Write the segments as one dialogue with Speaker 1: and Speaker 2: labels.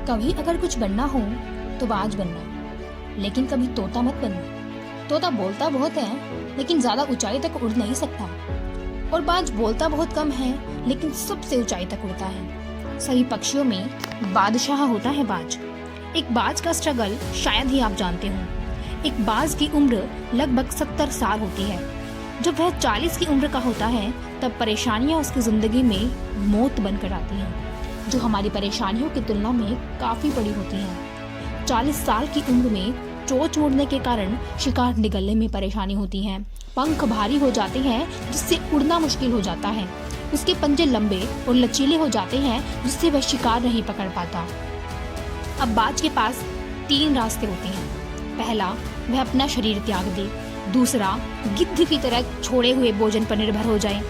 Speaker 1: कभी अगर कुछ बनना हो तो बाज बनना, लेकिन कभी तोता मत बनना। तोता बोलता बहुत है लेकिन ज्यादा ऊंचाई तक उड़ नहीं सकता, और बाज बोलता बहुत कम है लेकिन सबसे ऊंचाई तक उड़ता है। सभी पक्षियों में बादशाह होता है बाज। एक बाज का स्ट्रगल शायद ही आप जानते हो। एक बाज की उम्र लगभग 70 साल होती है। जब वह 40 की उम्र का होता है तब परेशानियां उसकी जिंदगी में मौत बनकर आती हैं, जो हमारी परेशानियों की तुलना में काफी बड़ी होती हैं। 40 साल की उम्र में चोंच मुड़ने के कारण शिकार निगलने में परेशानी होती है। पंख भारी हो जाते हैं जिससे उड़ना मुश्किल हो जाता है। उसके पंजे लंबे और लचीले हो जाते हैं जिससे वह शिकार नहीं पकड़ पाता। अब बाज के पास 3 रास्ते होते हैं। पहला, वह अपना शरीर त्याग दे। दूसरा, गिद्ध की तरह छोड़े हुए भोजन पर निर्भर हो जाए।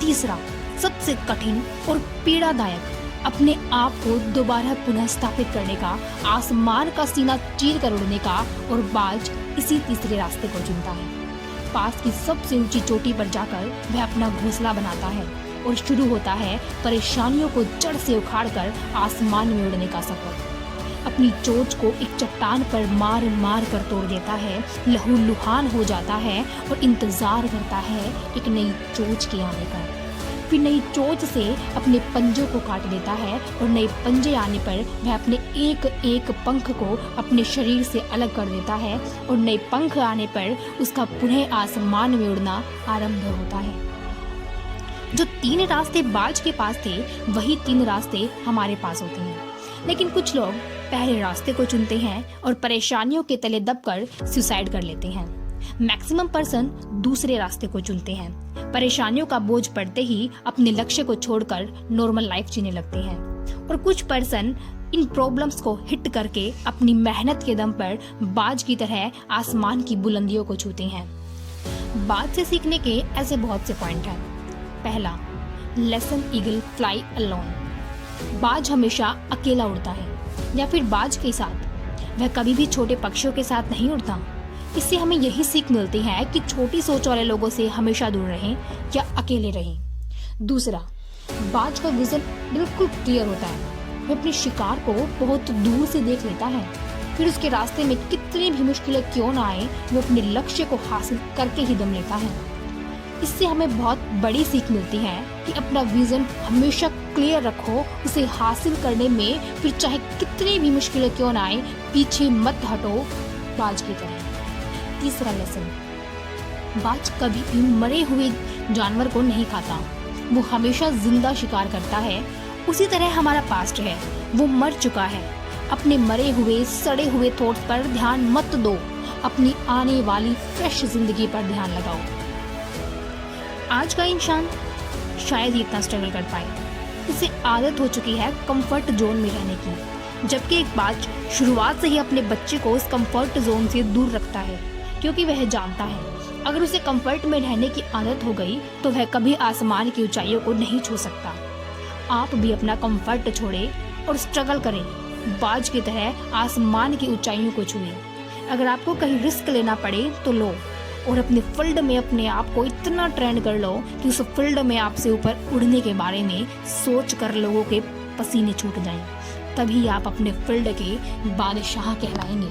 Speaker 1: तीसरा, सबसे कठिन और पीड़ादायक, अपने आप को दोबारा पुनः स्थापित करने का, आसमान का सीना चीर कर उड़ने का। और बाज इसी तीसरे रास्ते को चुनता है। पास की सबसे ऊंची चोटी पर जाकर वह अपना घोंसला बनाता है और शुरू होता है परेशानियों को जड़ से उखाड़कर आसमान में उड़ने का सफर। अपनी चोंच को एक चट्टान पर मार मार कर तोड़ देता है, लहूलुहान हो जाता है और इंतजार करता है एक नई चोंच के आने का। फिर नई चोंच से अपने पंजों को काट देता है और नए पंजे आने पर वह अपने एक एक पंख को अपने शरीर से अलग कर देता है और नए पंख आने पर उसका पुनः आसमान में उड़ना आरंभ होता है। जो 3 रास्ते बाज के पास थे वही 3 रास्ते हमारे पास होते हैं, लेकिन कुछ लोग पहले रास्ते को चुनते हैं और परेशानियों के तले दबकर सुसाइड कर लेते हैं। मैक्सिमम पर्सन दूसरे रास्ते को चुनते हैं। परेशानियों का बोझ पड़ते ही अपने लक्ष्य को छोड़कर नॉर्मल लाइफ जीने लगते हैं। और कुछ पर्सन इन प्रॉब्लम्स को हिट करके अपनी मेहनत के दम पर बाज की तरह आसमान की बुलंदियों को छूते हैं। बाज से सीखने के ऐसे बहुत से पॉइंट हैं। पहला, लेसन ईगल फ्लाई अलोन। बाज हमेशा अकेला उड़ता है, या फिर बाज के साथ। वह कभी भी छोटे पक्षियों के साथ नहीं उड़ता। इससे हमें यही सीख मिलती है कि छोटी सोच वाले लोगों से हमेशा दूर रहें या अकेले रहें। दूसरा, बाज का विजन बिल्कुल क्लियर होता है। वह अपने शिकार को बहुत दूर से देख लेता है, फिर उसके रास्ते में कितनी भी मुश्किलें क्यों ना आए वो अपने लक्ष्य को हासिल करके ही दम लेता है। इससे हमें बहुत बड़ी सीख मिलती है कि अपना विजन हमेशा क्लियर रखो, उसे हासिल करने में फिर चाहे कितनी भी मुश्किलें क्यों ना आए पीछे मत हटो बाज की तरह। तीसरा लेसन, बाज कभी भी मरे हुए जानवर को नहीं खाता, वो हमेशा जिंदा शिकार करता है। उसी तरह हमारा पास्ट है, वो मर चुका है। अपने मरे हुए सड़े हुए थॉट्स पर ध्यान मत दो, अपनी आने वाली फ्रेश जिंदगी पर ध्यान लगाओ। आज का इंसान शायद ही इतना स्ट्रगल कर पाए, इसे आदत हो चुकी है कंफर्ट जोन में रहने की, जबकि एक बाज शुरुआत से ही अपने बच्चे को इस कंफर्ट जोन से दूर रखता है, क्योंकि वह जानता है अगर उसे कंफर्ट में रहने की आदत हो गई तो वह कभी आसमान की ऊंचाइयों को नहीं छू सकता। आप भी अपना कंफर्ट छोड़ें और स्ट्रगल करें, बाज की तरह आसमान की ऊंचाइयों को छुएं। अगर आपको कहीं रिस्क लेना पड़े तो लो, और अपने फील्ड में अपने आप को इतना ट्रेन कर लो कि उस फील्ड में आपसे ऊपर उड़ने के बारे में सोच कर लोगों के पसीने छूट जाएं। तभी आप अपने फील्ड के बादशाह कहलाएंगे।